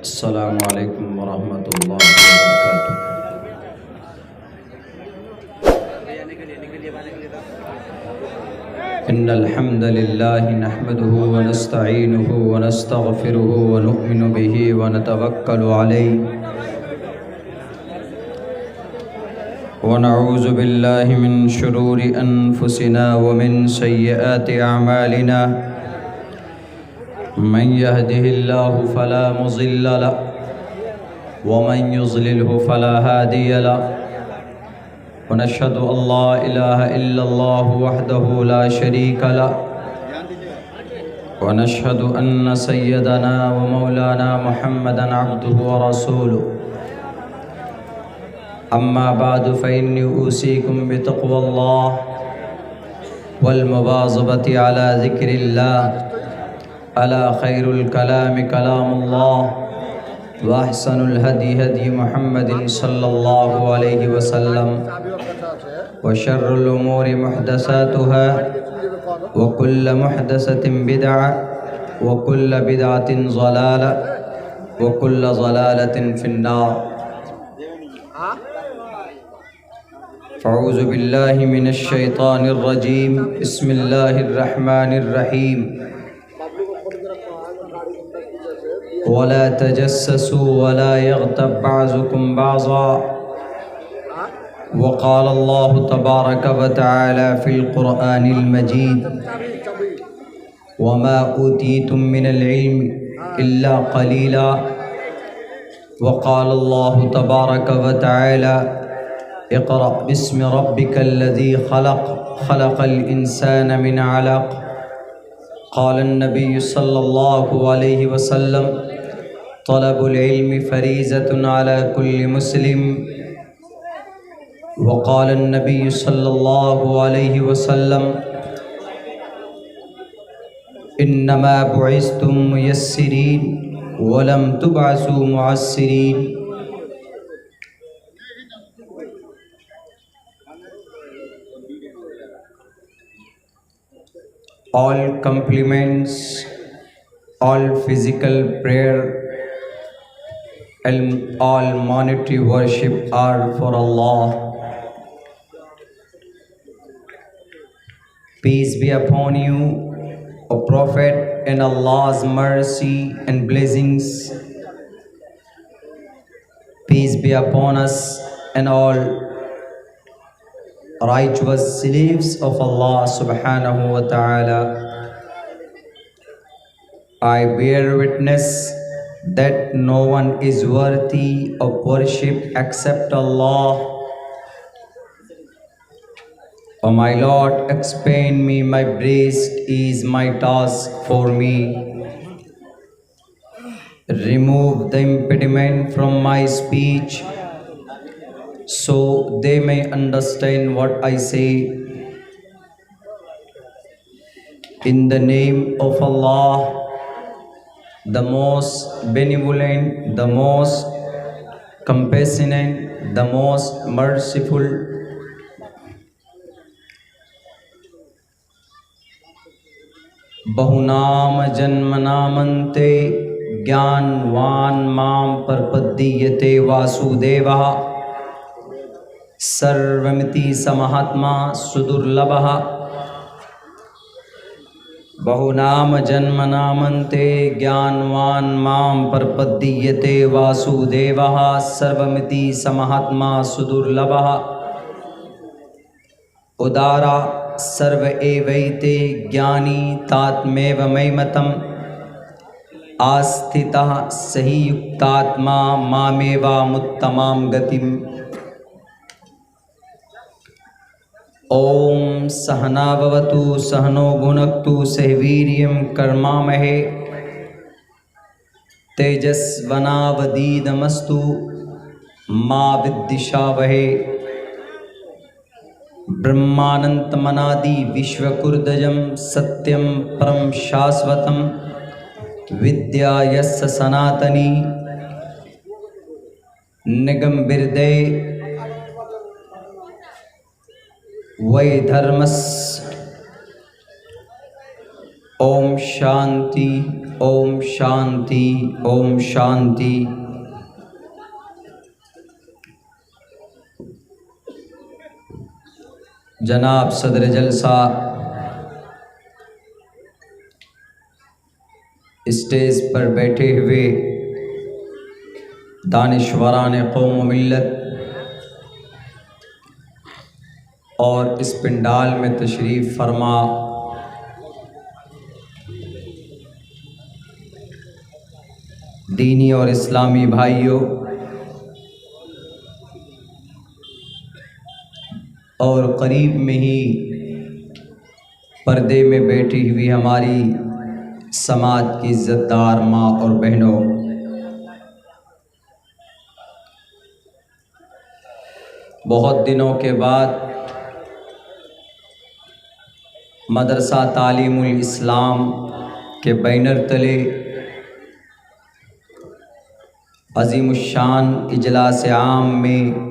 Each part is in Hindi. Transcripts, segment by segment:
अस्सलामु अलैकुम वरहमतुल्लाहि वबरकातुह। इन्नल हम्दलिल्लाहि नहमदुहु व नस्तईनुहु व नस्तगफिरुहु व नु'मिनु बिही व नतवक्कलु अलैहि व नऊज़ु बिल्लाहि मिन शुरूरि अनफुसिना व मिन सय्यिआति अअमालिना। मन यहदिहिल्लाहु फला मुज़िल्ल लहु व मन युज़लिलहु फला हादिय लहु व नशहदु अल्ला इलाहा इल्लल्लाहु वहदहु ला शरीक लहु व नशहदु अन्न सय्यदना व मौलाना मुहम्मदन अब्दुहु व रसूलुहु। अम्मा बादु फ़इन्नी ऊसीकुम बितक़्वल्लाह वल मुवाज़बति अला ज़िक्रिल्लाह अला खैरुल कलामि कलामुल्लाह व अहसनुल हदी हदी मुहम्मदिन सल्लल्लाहु अलैहि वसल्लम व शर्रुल उमूरि मुहदसातुहा व कुल्ल मुहदसतिन बिदअ व कुल्ल बिदअतिन ज़लाला व कुल्ल ज़लालतिन फिन्नार। अऊज़ु बिल्लाहि मिनश शैतानिर रजीम। बिस्मिल्लाहिर रहमानिर रहीम। वला तजस्ससू वला यग़्तब बअज़ुकुम बअज़ा वक़ाल अल्लाहु तबारक व तआला फ़िल क़ुरआनिल मजीद वमा ऊतीतुम मिनल इल्मि इल्ला क़लीला वक़ाल अल्लाहु तबारक व तआला इक़रा बिस्मि रब्बिकल्लज़ी ख़लक़ ख़लक़ल इंसान मिन अलक़ क़ाल अन्नबिय्यु सल्लल्लाहु अलैहि वसल्लम तलबुल इल्मि फ़रीज़तुन अला कुल्लि मुस्लिम वक़ाल अन्नबिय्यु सल्लल्लाहु अलैहि वसल्लम इन्नमा बुइस्तुम मुयस्सिरीन वलम तुबअसू मुअस्सिरीन। All compliments, all physical prayer and all monetary worship are for Allah. Peace be upon you, O Prophet, and Allah's mercy and blessings. Peace be upon us and all righteous slaves of Allah subhanahu wa ta'ala. I bear witness that no one is worthy of worship except Allah. O my Lord, expand me my breast is my task for me. Remove the impediment from my speech so they may understand what I say. In the name of Allah, the most benevolent, the most compassionate, the most merciful. बहुनाम जन्मनामन्ते ज्ञानवान माम प्रपद्यते वासुदेवः सर्वमिति समहात्मा सुदुर्लभः। बहुनाम जन्मनामन्ते ज्ञानवान माम प्रपद्यते वासुदेवः सर्वमिति समहात्मा सुदुर्लभः। उदारा सर्व एवैते ज्ञानी तात्मेव मयिमतम् आस्थितः सही युक्तात्मा मामेवामुत्तमां गतिम्। ओम सहना भवतु सहनो भुनक्तु सहवीर्यं कर्मामहे तेजस्वनावधीतमस्तु मा विद्विषावहे। ब्रह्मानंतमनादि विश्वकुर्दजं सत्यं परं शाश्वतं विद्या यस्य सनातनी निगम बिरदे वै धर्मस्। ओम शांति, ओम शांति, ओम शांति। जनाब सदर जलसा स्टेज पर बैठे हुए दानिशवरान कौम व मिल्लत और इस पिंडाल में तशरीफ़ फरमा दीनी और इस्लामी भाइयों और करीब में ही पर्दे में बैठी हुई हमारी समाज की इज़्ज़तदार माँ और बहनों, बहुत दिनों के बाद मदरसा तालीमुल इस्लाम के बैनर तले अज़ीमुश्शान इजलास आम में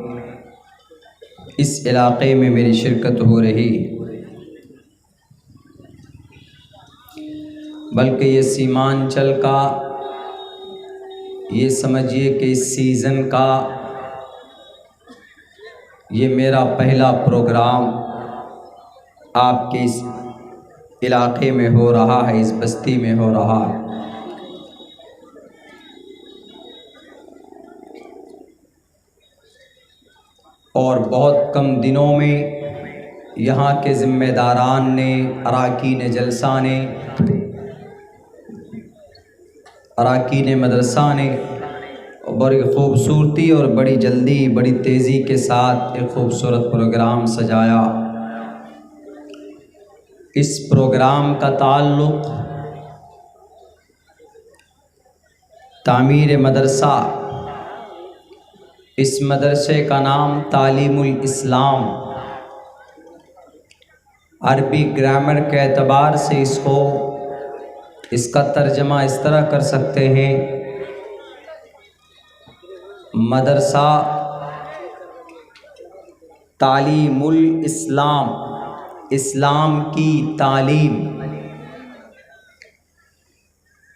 इस इलाक़े में मेरी शिरकत हो रही, बल्कि ये सीमांचल का, ये समझिए कि इस सीज़न का ये मेरा पहला प्रोग्राम आपके इस इलाक़े में हो रहा है, इस बस्ती में हो रहा है। और बहुत कम दिनों में यहाँ के ज़िम्मेदारान ने, अराकीन जलसा ने, अराकीन मदरसा ने बड़ी ख़ूबसूरती और बड़ी जल्दी, बड़ी तेज़ी के साथ एक ख़ूबसूरत प्रोग्राम सजाया। इस प्रोग्राम का ताल्लुक़ तामीर मदरसा, इस मदरसे का नाम तालीमुल इस्लाम, अरबी ग्रामर के एतबार से इसका तर्जमा इस तरह कर सकते हैं, मदरसा तालीमुल इस्लाम, इस्लाम की तालीम,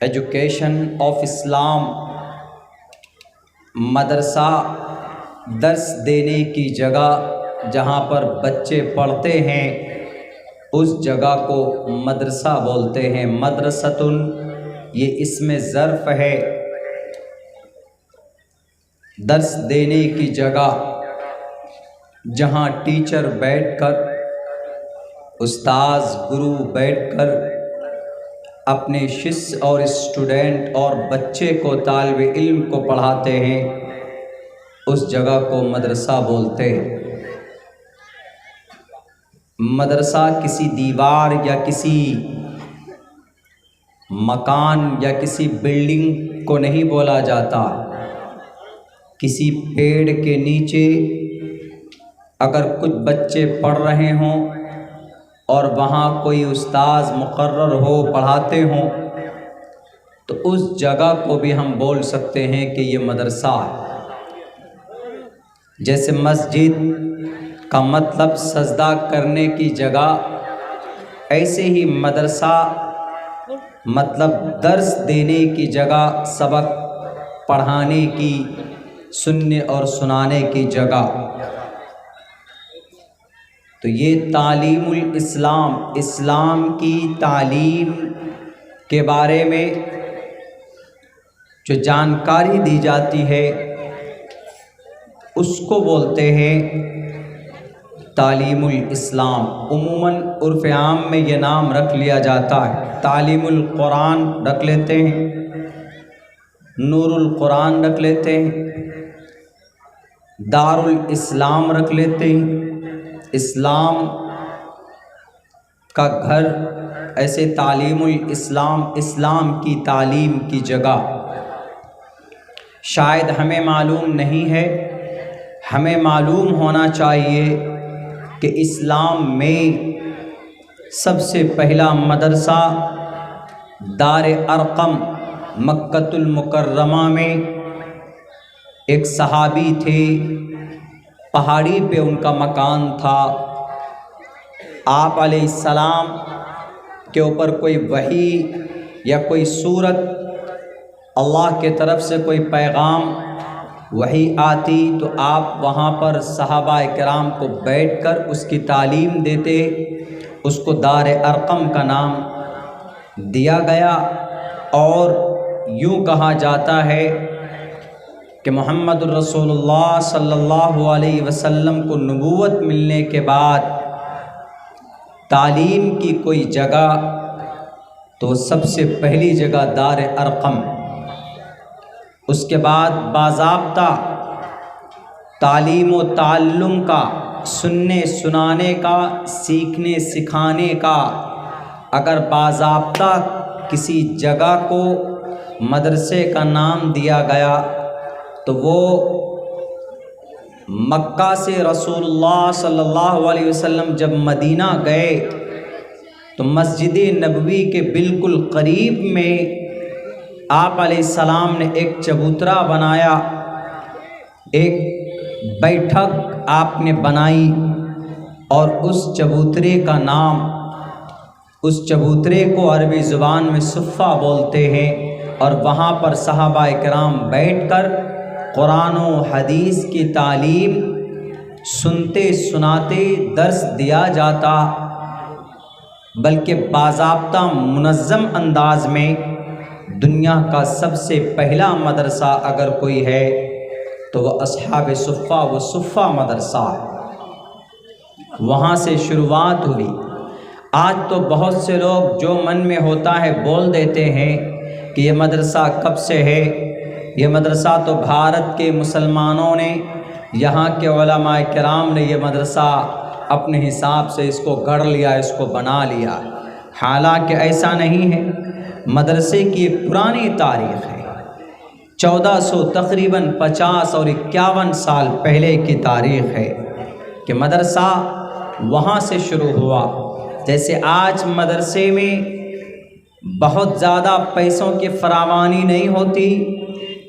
एजुकेशन ऑफ इस्लाम। मदरसा दर्स देने की जगह, जहाँ पर बच्चे पढ़ते हैं, उस जगह को मदरसा बोलते हैं। मदरसतुन ये इसमें ज़र्फ़ है, दर्स देने की जगह जहाँ टीचर बैठकर, उस्ताद गुरु बैठकर अपने शिष्य और स्टूडेंट और बच्चे को, तालिब इल्म को पढ़ाते हैं, उस जगह को मदरसा बोलते हैं। मदरसा किसी दीवार या किसी मकान या किसी बिल्डिंग को नहीं बोला जाता। किसी पेड़ के नीचे अगर कुछ बच्चे पढ़ रहे हों और वहाँ कोई उस्ताद मुकर्रर हो, पढ़ाते हों, तो उस जगह को भी हम बोल सकते हैं कि ये मदरसा है। जैसे मस्जिद का मतलब सजदा करने की जगह, ऐसे ही मदरसा मतलब दर्स देने की जगह, सबक पढ़ाने की, सुनने और सुनाने की जगह। तो ये तालीमुल इस्लाम, इस्लाम की तालीम के बारे में जो जानकारी दी जाती है, उसको बोलते हैं तालीमुल इस्लाम। उमूमन उर्फ़ आम में ये नाम रख लिया जाता है। तालीमुल कुरान रख लेते हैं, नूरुल कुरान रख लेते हैं, दारुल इस्लाम रख लेते हैं, इस्लाम का घर, ऐसे तालीमुल इस्लाम, इस्लाम की तालीम की जगह। शायद हमें मालूम नहीं है, हमें मालूम होना चाहिए कि इस्लाम में सबसे पहला मदरसा दार अरकम मक्कतुल मुकर्रमा में एक सहाबी थे, पहाड़ी पे उनका मकान था। आप अलैहिस्सलाम के ऊपर कोई वही या कोई सूरत, अल्लाह के तरफ से कोई पैगाम वही आती तो आप वहाँ पर सहाबा किराम को बैठकर उसकी तालीम देते। उसको दार अरकम का नाम दिया गया। और यूँ कहा जाता है कि मोहम्मद रसूलुल्लाह सल्लल्लाहु अलैहि वसल्लम को नबूवत मिलने के बाद तालीम की कोई जगह तो सबसे पहली जगह दार अरकम, उसके बाद बाज़ाब्ता तालीम व ताल्लुम का, सुनने सुनाने का, सीखने सिखाने का अगर बाज़ाब्ता किसी जगह को मदरसे का नाम दिया गया तो वो मक्का से रसूलुल्लाह सल्लल्लाहु अलैहि वसल्लम जब मदीना गए तो मस्जिद नबवी के बिल्कुल करीब में आप अलैहिस्सलाम ने एक चबूतरा बनाया, एक बैठक आपने बनाई और उस चबूतरे का नाम, उस चबूतरे को अरबी ज़ुबान में सुफ़ा बोलते हैं। और वहाँ पर सहाबा किराम बैठकर कुरान व हदीस की तालीम सुनते सुनाते दर्स दिया जाता, बल्कि बाज़ाब्ता मुनज़्ज़म अंदाज में दुनिया का सबसे पहला मदरसा अगर कोई है तो वह अस्हाब सुफ़ा व सुफ़ा मदरसा, वहाँ से शुरुआत हुई। आज तो बहुत से लोग जो मन में होता है बोल देते हैं कि ये मदरसा कब से है। ये मदरसा तो भारत के मुसलमानों ने, यहाँ के उलमा किराम ने ये मदरसा अपने हिसाब से इसको गढ़ लिया, इसको बना लिया। हालांकि ऐसा नहीं है। मदरसे की एक पुरानी तारीख़ है, 1400 तकरीबन 50 और 51 साल पहले की तारीख़ है कि मदरसा वहाँ से शुरू हुआ। जैसे आज मदरसे में बहुत ज़्यादा पैसों की फरावानी नहीं होती,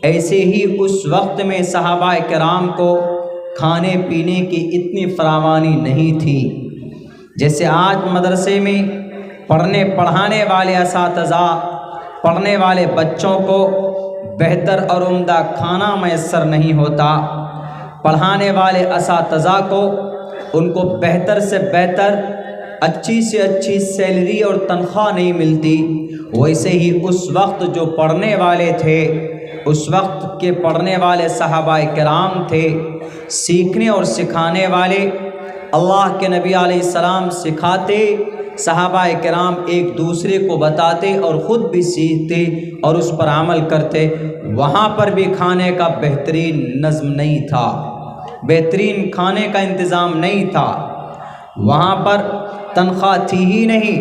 ऐसे ही उस वक्त में सहाबा किराम को खाने पीने की इतनी फरावानी नहीं थी। जैसे आज मदरसे में पढ़ने पढ़ाने वाले असातिज़ा, पढ़ने वाले बच्चों को बेहतर और उम्दा खाना मैसर नहीं होता, पढ़ाने वाले असातिज़ा को उनको बेहतर से बेहतर, अच्छी से अच्छी सैलरी और तनख्वाह नहीं मिलती, वैसे ही उस वक्त जो पढ़ने वाले थे, उस वक्त के पढ़ने वाले सहाबा किराम थे, सीखने और सिखाने वाले। अल्लाह के नबी अलैहिस्सलाम सिखाते, सहाबा किराम एक दूसरे को बताते और ख़ुद भी सीखते और उस पर अमल करते। वहाँ पर भी खाने का बेहतरीन नज़्म नहीं था, बेहतरीन खाने का इंतज़ाम नहीं था, वहाँ पर तनख्वाह थी ही नहीं।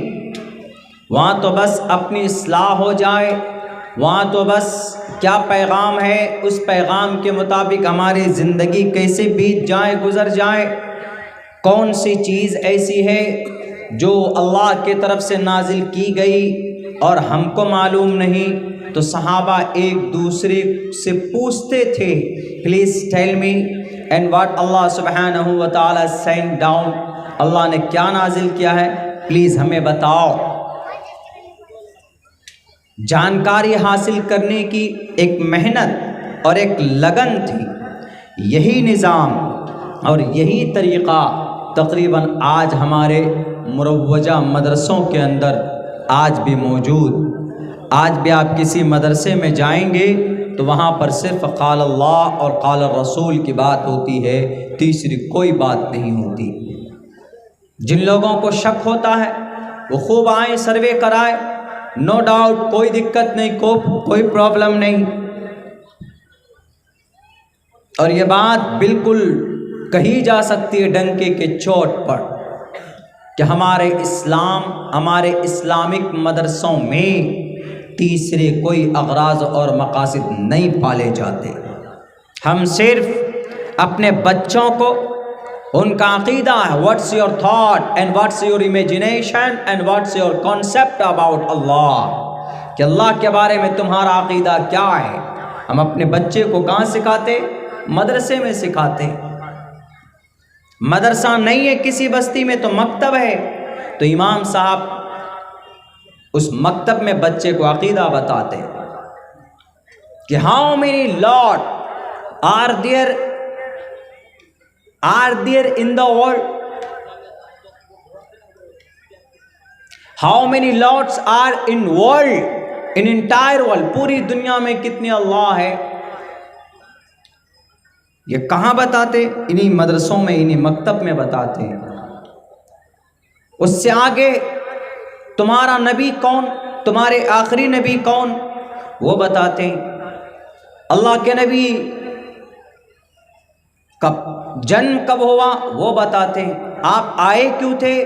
वहाँ तो बस अपनी इस्लाह हो जाए, वहाँ तो बस क्या पैगाम है उस पैगाम के मुताबिक हमारी ज़िंदगी कैसे बीत जाए, गुज़र जाए, कौन सी चीज़ ऐसी है जो अल्लाह के तरफ से नाजिल की गई और हमको मालूम नहीं। तो सहाबा एक दूसरे से पूछते थे, please tell me and what Allah सुब्हानहू व तआला सेंड डाउन, अल्लाह ने क्या नाजिल किया है, प्लीज़ हमें बताओ। जानकारी हासिल करने की एक मेहनत और एक लगन थी। यही निज़ाम और यही तरीक़ा तकरीबन आज हमारे मुरव्वजा मदरसों के अंदर आज भी मौजूद। आज भी आप किसी मदरसे में जाएंगे तो वहाँ पर सिर्फ़ क़ाल अल्लाह और क़ाल रसूल की बात होती है, तीसरी कोई बात नहीं होती। जिन लोगों को शक होता है वो खूब आए, सर्वे कराए, नो डाउट, कोई दिक्कत नहीं, कोई प्रॉब्लम नहीं। और ये बात बिल्कुल कही जा सकती है डंके के चोट पर कि हमारे इस्लामिक मदरसों में तीसरे कोई अगराज और मकासद नहीं पाले जाते। हम सिर्फ अपने बच्चों को उनका अकीदा है, what's your thought and what's your imagination and what's your concept about Allah, कि अल्लाह के बारे में तुम्हारा अकीदा क्या है। हम अपने बच्चे को कहाँ सिखाते? मदरसे में सिखाते। मदरसा नहीं है किसी बस्ती में तो मकतब है। तो इमाम साहब उस मकतब में बच्चे को अकीदा बताते हैं कि how many lord are there in the world, how many lords are in world, in entire world, पूरी दुनिया में कितने अल्लाह है। ये कहाँ बताते? इन्हीं मदरसों में, इन्हीं मकतब में बताते हैं। उससे आगे तुम्हारा नबी कौन, तुम्हारे आखिरी नबी कौन, वो बताते हैं। अल्लाह के नबी कब जन्म कब हुआ वो बताते हैं। आप आए क्यों थे,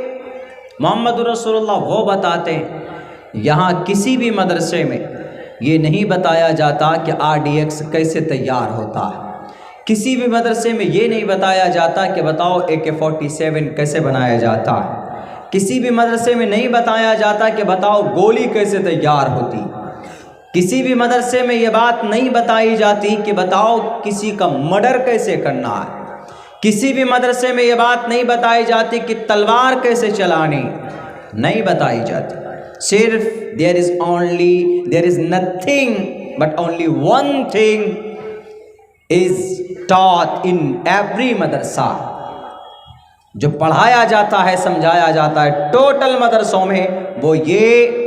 मोहम्मद रसूलुल्लाह, वो बताते हैं। यहाँ किसी भी मदरसे में ये नहीं बताया जाता कि RDX कैसे तैयार होता है। किसी भी मदरसे में ये नहीं बताया जाता कि बताओ AK-47 कैसे बनाया जाता है। किसी भी मदरसे में नहीं बताया जाता कि बताओ गोली कैसे तैयार होती। किसी भी मदरसे में ये बात नहीं बताई जाती कि बताओ किसी का मर्डर कैसे करना है। किसी भी मदरसे में ये बात नहीं बताई जाती कि तलवार कैसे चलानी, नहीं बताई जाती। सिर्फ there is nothing but only one thing is taught in every madrasa, जो पढ़ाया जाता है, समझाया जाता है टोटल मदरसों में, वो ये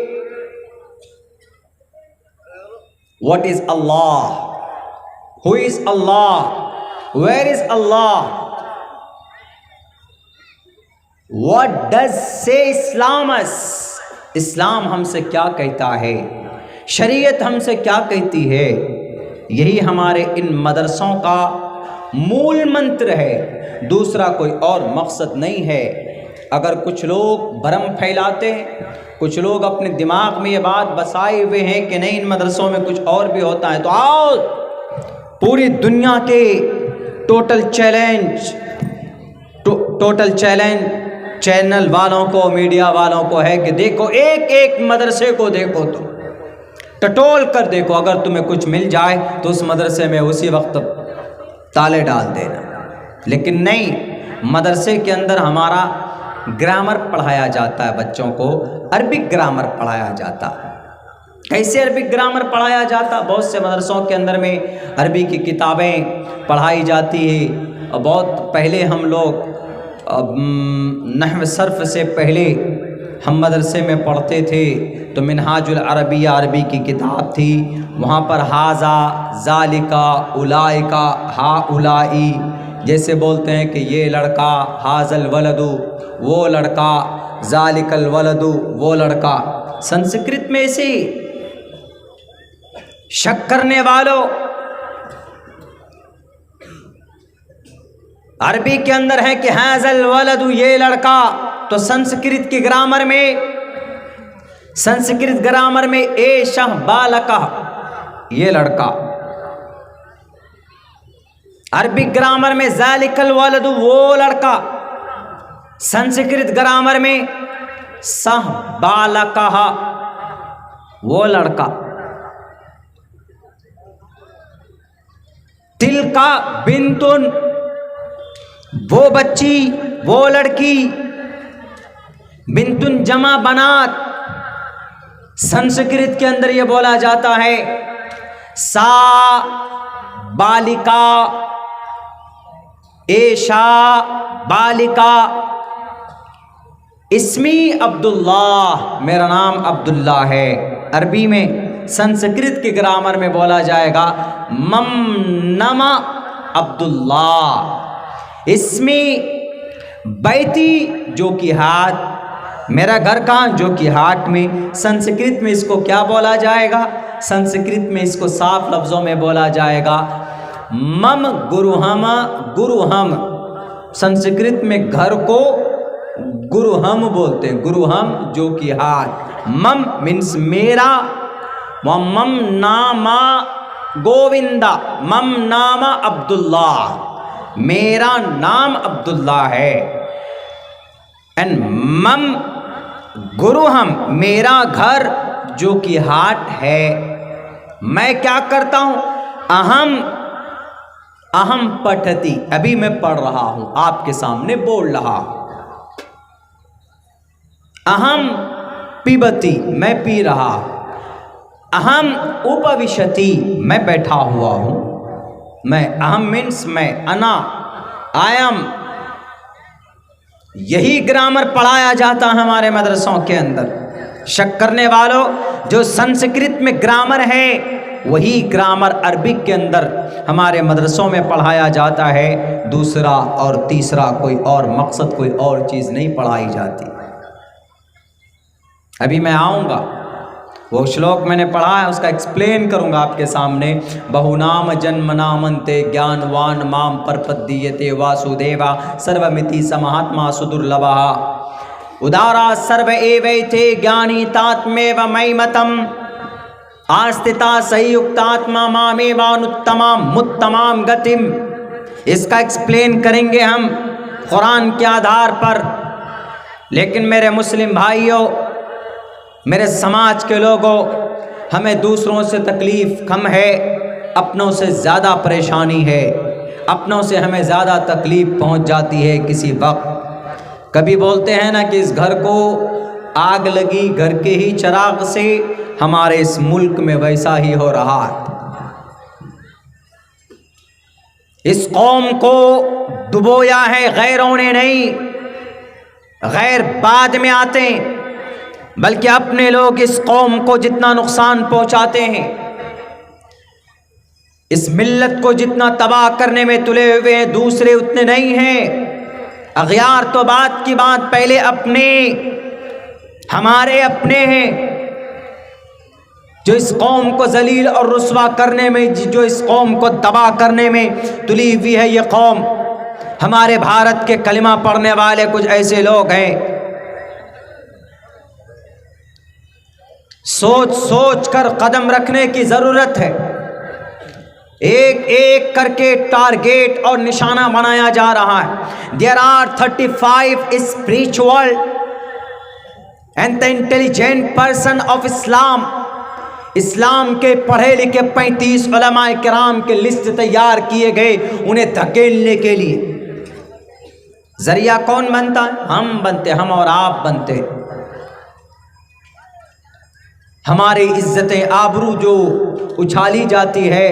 what is Allah, who is Allah, where is Allah, what does say Islam's, इस्लाम हमसे क्या कहता है, शरीयत हमसे क्या कहती है। यही हमारे इन मदरसों का मूल मंत्र है, दूसरा कोई और मकसद नहीं है। अगर कुछ लोग भ्रम फैलाते हैं, कुछ लोग अपने दिमाग में ये बात बसाए हुए हैं कि नहीं इन मदरसों में कुछ और भी होता है, तो आओ पूरी दुनिया के टोटल चैलेंज चैनल वालों को, मीडिया वालों को है कि देखो एक एक मदरसे को देखो, तुम टटोल कर देखो, अगर तुम्हें कुछ मिल जाए तो उस मदरसे में उसी वक्त ताले डाल देना। लेकिन नहीं, मदरसे के अंदर हमारा ग्रामर पढ़ाया जाता है, बच्चों को अरबिक ग्रामर पढ़ाया जाता है। कैसे अरबिक ग्रामर पढ़ाया जाता? बहुत से मदरसों के अंदर में अरबी की किताबें पढ़ाई जाती है। और बहुत पहले हम लोग नहव सर्फ से पहले हम मदरसे में पढ़ते थे, तो मिनहाजुल अरबिया अरबी की किताब थी, वहाँ पर हाजा, जालिका, उलाइका, हा उलाई, जैसे बोलते हैं कि ये लड़का, हाजल वलदु वो लड़का, जालिकल वलदु वो लड़का। संस्कृत में ऐसे शक करने वालों, अरबी के अंदर है कि हाजल वलदु ये लड़का, तो संस्कृत की ग्रामर में, संस्कृत ग्रामर में ए शह बालका ये लड़का, अरबिक ग्रामर में जालिकल वलदु वो लड़का, संस्कृत ग्रामर में सह बालका वो लड़का। तिलका बिंतुन वो बच्ची, वो लड़की, बिंतुन जमा बनात। संस्कृत के अंदर यह बोला जाता है सा बालिका, एशा बालिका, इस्मी अब्दुल्लाह, मेरा नाम अब्दुल्ला है। अरबी में संस्कृत के ग्रामर में बोला जाएगा मम नमा अब्दुल्ला। इसमें बैती जो कि हाथ, मेरा घर कहाँ, जो कि हाट में। संस्कृत में इसको क्या बोला जाएगा? संस्कृत में इसको साफ लफ्ज़ों में बोला जाएगा मम गुरुहम, गुरुहम। संस्कृत में घर को गुरुहम बोलते हैं, गुरुहम जो कि हाथ। मम मीन्स मेरा, मम नामा गोविंदा, मम नामा अब्दुल्ला, मेरा नाम अब्दुल्ला है। एंड मम गुरुहम, मेरा घर जो कि हाट है। मैं क्या करता हूं? अहम, अहम पठती, अभी मैं पढ़ रहा हूं, आपके सामने बोल रहा हूं। अहम पिबती मैं पी रहा, अहम उपविशति मैं बैठा हुआ हूँ, मैं अहम मीन्स मैं, अना आई एम। यही ग्रामर पढ़ाया जाता है हमारे मदरसों के अंदर। शक करने वालों, जो संस्कृत में ग्रामर है वही ग्रामर अरबिक के अंदर हमारे मदरसों में पढ़ाया जाता है। दूसरा और तीसरा कोई और मकसद, कोई और चीज़ नहीं पढ़ाई जाती। अभी मैं आऊँगा, वो श्लोक मैंने पढ़ा है उसका एक्सप्लेन करूँगा आपके सामने। बहुनाम जन्म नामन्ते ज्ञानवान माम परपद्दीयते वासुदेवा सर्वमिति समहात्मा सुदुर्लभः उदारा सर्व एवैते ज्ञानी तात्मेव मयिमतम् आस्थिता संयुक्तात्मा मामेवानुत्तमाम मुत्तमाम गतिम। इसका एक्सप्लेन करेंगे हम कुरान के आधार पर। लेकिन मेरे मुस्लिम भाइयों, मेरे समाज के लोगों, हमें दूसरों से तकलीफ़ कम है, अपनों से ज़्यादा परेशानी है। अपनों से हमें ज़्यादा तकलीफ़ पहुंच जाती है किसी वक्त। कभी बोलते हैं ना कि इस घर को आग लगी घर के ही चिराग से, हमारे इस मुल्क में वैसा ही हो रहा है। इस कौम को डुबोया है गैरों ने नहीं, गैर बाद में आते हैं, बल्कि अपने लोग इस कौम को जितना नुकसान पहुंचाते हैं, इस मिल्लत को जितना तबाह करने में तुले हुए हैं, दूसरे उतने नहीं हैं। अगयार तो बात की बात, पहले अपने, हमारे अपने हैं जो इस कौम को जलील और रुस्वा करने में, जो इस कौम को तबाह करने में तुली हुई है। ये कौम, हमारे भारत के कलिमा पढ़ने वाले कुछ ऐसे लोग हैं, सोच सोच कर कदम रखने की जरूरत है। एक एक करके टारगेट और निशाना बनाया जा रहा है। There are 35 spiritual and the intelligent person of Islam. Islam के पढ़े लिखे 35 उलमाए किराम के लिस्ट तैयार किए गए उन्हें धकेलने के लिए। जरिया कौन बनता है? हम बनते, हम और आप बनते। हमारी इज्जतें आबरू जो उछाली जाती है,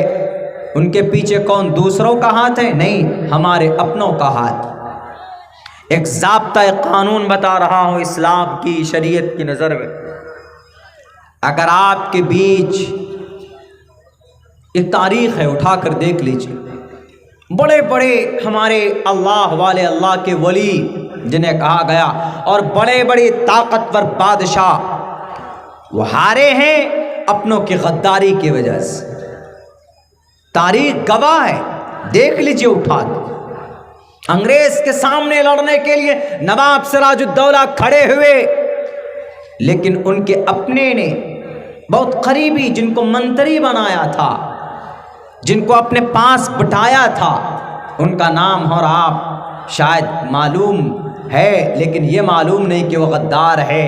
उनके पीछे कौन? दूसरों का हाथ है? नहीं, हमारे अपनों का हाथ। एक ज़ाब्ता कानून बता रहा हूँ इस्लाम की शरीयत की नज़र में। अगर आपके बीच एक तारीख है, उठा कर देख लीजिए। बड़े बड़े हमारे अल्लाह वाले, अल्लाह के वली जिन्हें कहा गया, और बड़े बड़े ताकतवर बादशाह, वो हारे हैं अपनों की गद्दारी की वजह से। तारीख गवाह है, देख लीजिए उठा दो। अंग्रेज के सामने लड़ने के लिए नवाब सिराजुद्दौला खड़े हुए, लेकिन उनके अपने ने, बहुत करीबी, जिनको मंत्री बनाया था, जिनको अपने पास बिठाया था, उनका नाम और आप शायद मालूम है, लेकिन ये मालूम नहीं कि वो गद्दार है।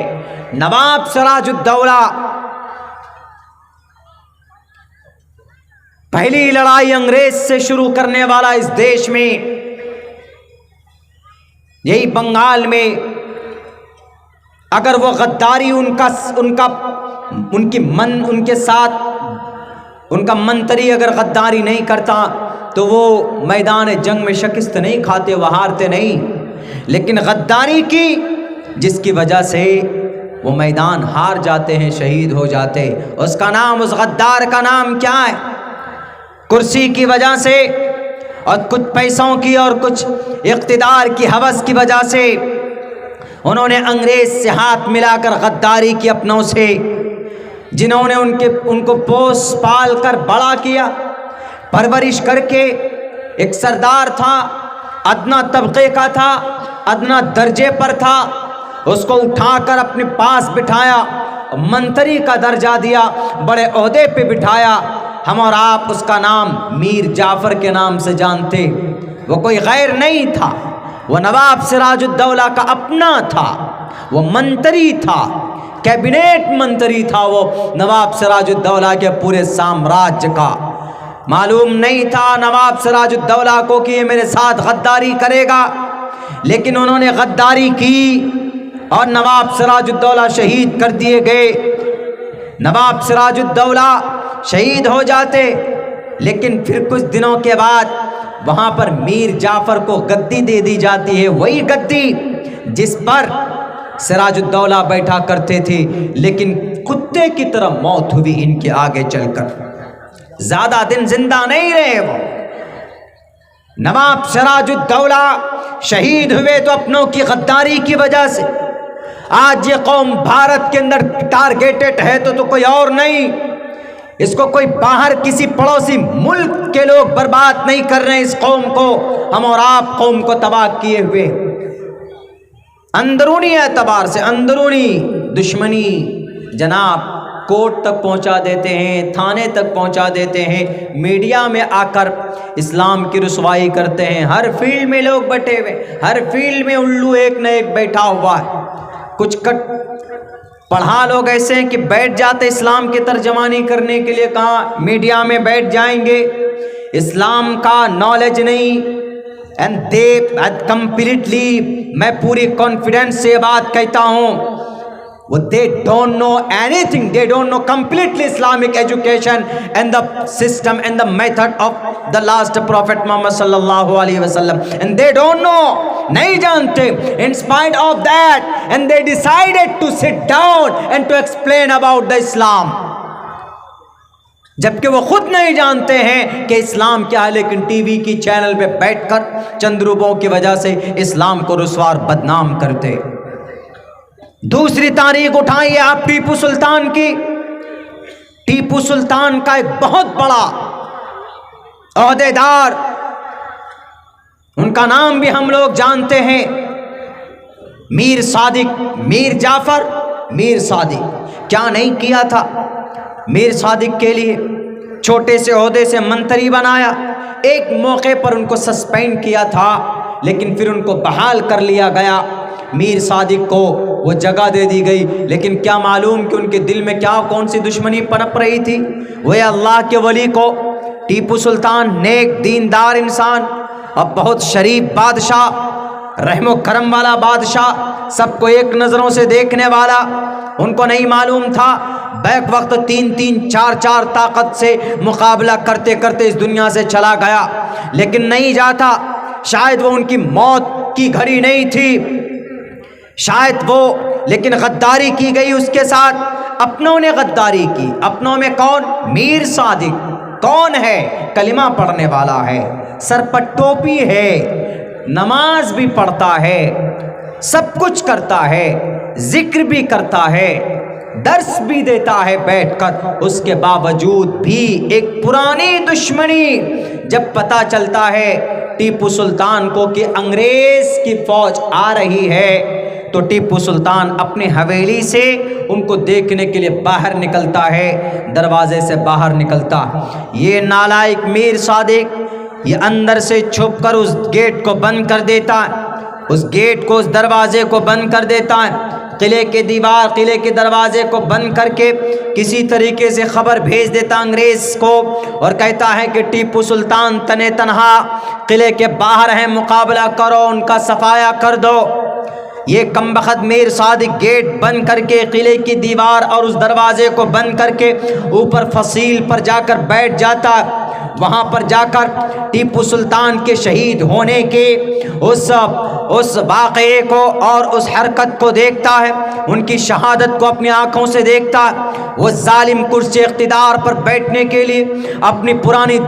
नवाब सिराजुद्दौला पहली लड़ाई अंग्रेज से शुरू करने वाला इस देश में, यही बंगाल में। अगर वो गद्दारी उनके साथ उनका मंत्री अगर गद्दारी नहीं करता तो वो मैदान जंग में शिकस्त नहीं खाते, वो हारते नहीं। लेकिन गद्दारी की, जिसकी वजह से वो मैदान हार जाते हैं, शहीद हो जाते, उसका नाम, उस गद्दार का नाम क्या है? कुर्सी की वजह से और कुछ पैसों की और कुछ इक़्तिदार की हवस की वजह से उन्होंने अंग्रेज से हाथ मिलाकर गद्दारी की अपनों से, जिन्होंने उनको पोस पाल कर बड़ा किया, परवरिश करके। एक सरदार था, अदना तबके का था, अदना दर्जे पर था, उसको उठाकर अपने पास बिठाया, मंत्री का दर्जा दिया, बड़े ओहदे पे बिठाया। हम और आप उसका नाम मीर जाफर के नाम से जानते। वो कोई गैर नहीं था, वो नवाब सिराजुद्दौला का अपना था, वो मंत्री था, कैबिनेट मंत्री था वो नवाब सिराजुद्दौला के पूरे साम्राज्य का। मालूम नहीं था नवाब सिराजुद्दौला को कि ये मेरे साथ गद्दारी करेगा, लेकिन उन्होंने गद्दारी की और नवाब सिराजुद्दौला शहीद कर दिए गए। नवाब सिराजुद्दौला शहीद हो जाते, लेकिन फिर कुछ दिनों के बाद वहां पर मीर जाफर को गद्दी दे दी जाती है, वही गद्दी जिस पर सिराजुद्दौला बैठा करते थे, लेकिन कुत्ते की तरह मौत हुई इनके आगे चलकर, ज्यादा दिन जिंदा नहीं रहे वो। नवाब सिराजुद्दौला शहीद हुए तो अपनों की गद्दारी की वजह से। आज ये कौम भारत के अंदर टारगेटेड है तो कोई और नहीं, इसको कोई बाहर किसी पड़ोसी मुल्क के लोग बर्बाद नहीं कर रहे हैं। इस कौम को हम और आप कौम को तबाह किए हुए, अंदरूनी एतबार से अंदरूनी दुश्मनी जनाब कोर्ट तक पहुंचा देते हैं, थाने तक पहुंचा देते हैं, मीडिया में आकर इस्लाम की रुसवाई करते हैं। हर फील्ड में लोग बटे हुए, हर फील्ड में उल्लू एक न एक बैठा हुआ है। कुछ पढ़ा लोग ऐसे हैं कि बैठ जाते इस्लाम की तर्जमानी करने के लिए, कहाँ मीडिया में बैठ जाएंगे, इस्लाम का नॉलेज नहीं। एंड दे कंप्लीटली, मैं पूरी कॉन्फिडेंस से बात कहता हूँ, वो they don't know anything, they don't know completely Islamic education and the system and the method of the last Prophet Muhammad sallallahu alaihi wasallam, and they don't know, नहीं जानते। In spite of that, and they decided to sit down and to explain about the Islam, जबकि वो खुद नहीं जानते हैं कि इस्लाम क्या है, लेकिन टीवी की चैनल पे बैठकर चंद रुपयों की वजह से इस्लाम को रुस्वार बदनाम करते। दूसरी तारीख उठाइए आप टीपू सुल्तान की। टीपू सुल्तान का एक बहुत बड़ा ओहदेदार, उनका नाम भी हम लोग जानते हैं, मीर सादिक, मीर जाफर, मीर सादिक। क्या नहीं किया था मीर सादिक के लिए? छोटे से ओहदे से मंत्री बनाया, एक मौके पर उनको सस्पेंड किया था, लेकिन फिर उनको बहाल कर लिया गया। मीर सादिक को वो जगह दे दी गई, लेकिन क्या मालूम कि उनके दिल में क्या कौन सी दुश्मनी पनप रही थी। वह अल्लाह के वली को टीपू सुल्तान नेक दीनदार इंसान, अब बहुत शरीफ बादशाह, रहमो करम वाला बादशाह, सबको एक नज़रों से देखने वाला, उनको नहीं मालूम था बैक वक्त 3-3, 4-4 ताकत से मुकाबला करते करते इस दुनिया से चला गया, लेकिन नहीं जाता। शायद वो उनकी मौत की घड़ी नहीं थी, शायद वो, लेकिन गद्दारी की गई उसके साथ। अपनों ने गद्दारी की। अपनों में कौन? मीर सादिक। कौन है? कलिमा पढ़ने वाला है, सर पर टोपी है, नमाज भी पढ़ता है, सब कुछ करता है, जिक्र भी करता है, दर्स भी देता है बैठकर। उसके बावजूद भी एक पुरानी दुश्मनी जब पता चलता है टीपू सुल्तान को कि अंग्रेज की फौज आ रही है, तो टीपू सुल्तान अपनी हवेली से उनको देखने के लिए बाहर निकलता है, दरवाजे से बाहर निकलता। ये नालायक मीर सादिक ये अंदर से छुपकर उस गेट को बंद कर देता है, उस गेट को, उस दरवाजे को बंद कर देता है। किले के दीवार, किले के दरवाजे को बंद करके किसी तरीके से खबर भेज देता अंग्रेज को, और कहता है कि टीपू सुल्तान तने तनहा किले के बाहर हैं, मुकाबला करो, उनका सफाया कर दो। ये कमबख्त मीर सादिक गेट बंद करके, किले की दीवार और उस दरवाजे को बंद करके ऊपर फसील पर जाकर बैठ जाता। वहाँ पर जाकर टीपू सुल्तान के शहीद होने के उस वाक़े को और उस हरकत को देखता है, उनकी शहादत को अपनी आँखों से देखता है। वो जालिम कुर्सी इख्तिदार पर बैठने के लिए अपनी पुरानी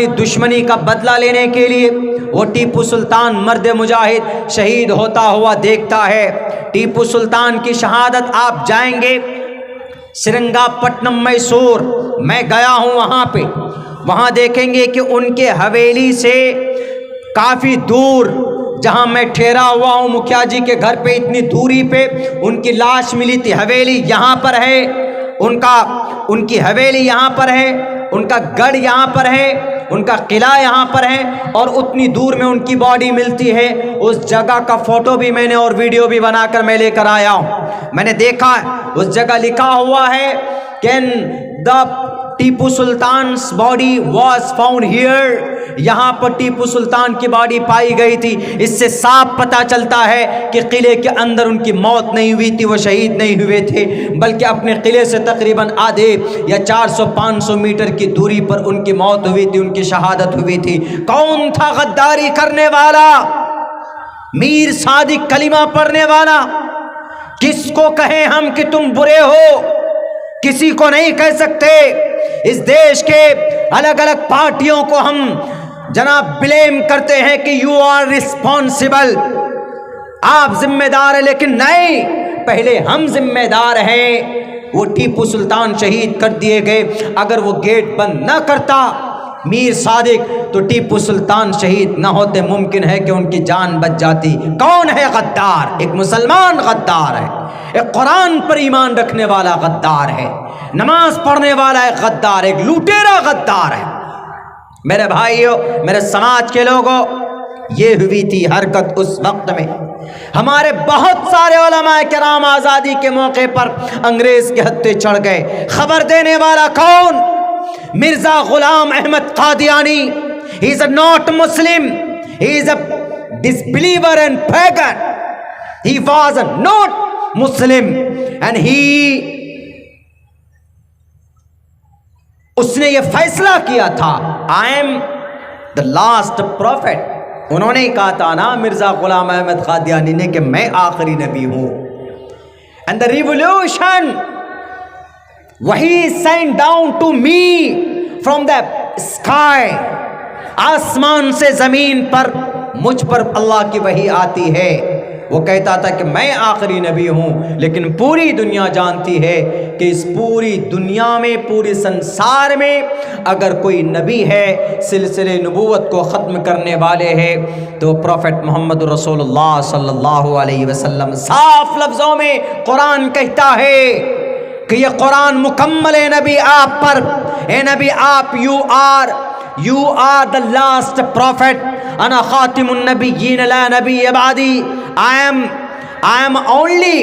दुश्मनी का बदला लेने के लिए वो टीपू सुल्तान मर्द मुजाहिद शहीद होता हुआ देखता है। टीपू सुल्तान की शहादत आप जाएंगे श्रृंगापट्टनम मैसूर, मैं गया हूँ वहाँ पे, वहाँ देखेंगे कि उनके हवेली से काफ़ी दूर, जहाँ मैं ठहरा हुआ हूँ मुखिया जी के घर पे, इतनी दूरी पे उनकी लाश मिली थी। हवेली यहाँ पर है उनकी हवेली यहाँ पर है, उनका गढ़ यहाँ पर है, उनका किला यहाँ पर है, और उतनी दूर में उनकी बॉडी मिलती है। उस जगह का फोटो भी मैंने और वीडियो भी बनाकर मैं लेकर आया हूँ। मैंने देखा उस जगह लिखा हुआ है can the Tipu Sultan's body was found here, यहाँ पर टीपू सुल्तान की बॉडी पाई गई थी। इससे साफ पता चलता है कि किले के अंदर उनकी मौत नहीं हुई थी, वो शहीद नहीं हुए थे, बल्कि अपने किले से तकरीबन आधे या 400-500 मीटर की दूरी पर उनकी मौत हुई थी, उनकी शहादत हुई थी। कौन था गद्दारी करने वाला? मीर सादिक कलिमा पढ़ने वाला। किसको कहें हम कि तुम बुरे हो? किसी को नहीं कह सकते। इस देश के अलग अलग पार्टियों को हम जनाब ब्लेम करते हैं कि यू आर रिस्पॉन्सिबल, आप जिम्मेदार हैं, लेकिन नहीं, पहले हम जिम्मेदार हैं। वो टीपू सुल्तान शहीद कर दिए गए। अगर वो गेट बंद न करता मीर सादिक तो टीपू सुल्तान शहीद न होते। मुमकिन है कि उनकी जान बच जाती। कौन है गद्दार? एक मुसलमान गद्दार है, एक कुरान पर ईमान रखने वाला गद्दार है, नमाज पढ़ने वाला एक गद्दार, एक लुटेरा गद्दार है। मेरे भाइयों, मेरे समाज के लोगों, ये हुई थी हरकत उस वक्त में। हमारे बहुत सारे उलमाए किराम आज़ादी के मौके पर अंग्रेज के हत्थे चढ़ गए। खबर देने वाला कौन? Mirza Ghulam Ahmad Qadiani. He is not Muslim, he is a disbeliever and pagan. He was not Muslim and उसने ये फैसला किया था, I am the last prophet. उन्होंने कहा था ना मिर्जा गुलाम अहमद कादियानी ने कि मैं आखिरी नबी हूं। एंड द रिवोल्यूशन वही send down to me from the sky. आसमान से जमीन पर मुझ पर अल्लाह की वही आती है। वो कहता था कि मैं आखिरी नबी हूँ, लेकिन पूरी दुनिया जानती है कि इस पूरी दुनिया में, पूरे संसार में अगर कोई नबी है, सिलसिले नबूवत को ख़त्म करने वाले हैं, तो प्रॉफेट मोहम्मद रसूलुल्लाह सल्लल्लाहु अलैहि वसल्लम। साफ लफ्ज़ों में कुरान कहता है कि ये कुरान मुकम्मल है नबी आप पर। ए नबी आप, you are the last prophet. अना खातिमुन नबिय्यीन ला नबिय्य बादी। I am only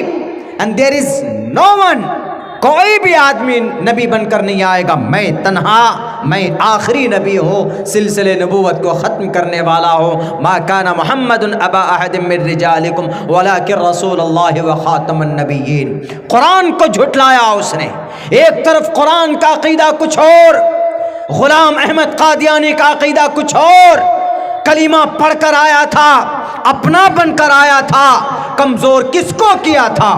and there is no one। कोई भी आदमी नबी बनकर नहीं आएगा, मैं तन्हा, मैं आखिरी नबी हूँ, सिलसिले नबूवत को ख़त्म करने वाला हूँ। मा काना मुहम्मदुन अबा अहदिम मिन रिजालिकुम वलाकिन रसूलुल्लाह व खातमुन नबिय्यीन। कुरान को झुटलाया उसने। एक तरफ कुरान का अकीदा कुछ और, गुलाम अहमद कादियानी का अकीदा कुछ और। कलीमा पढ़कर आया था, अपना बनकर आया था। कमज़ोर किसको किया था?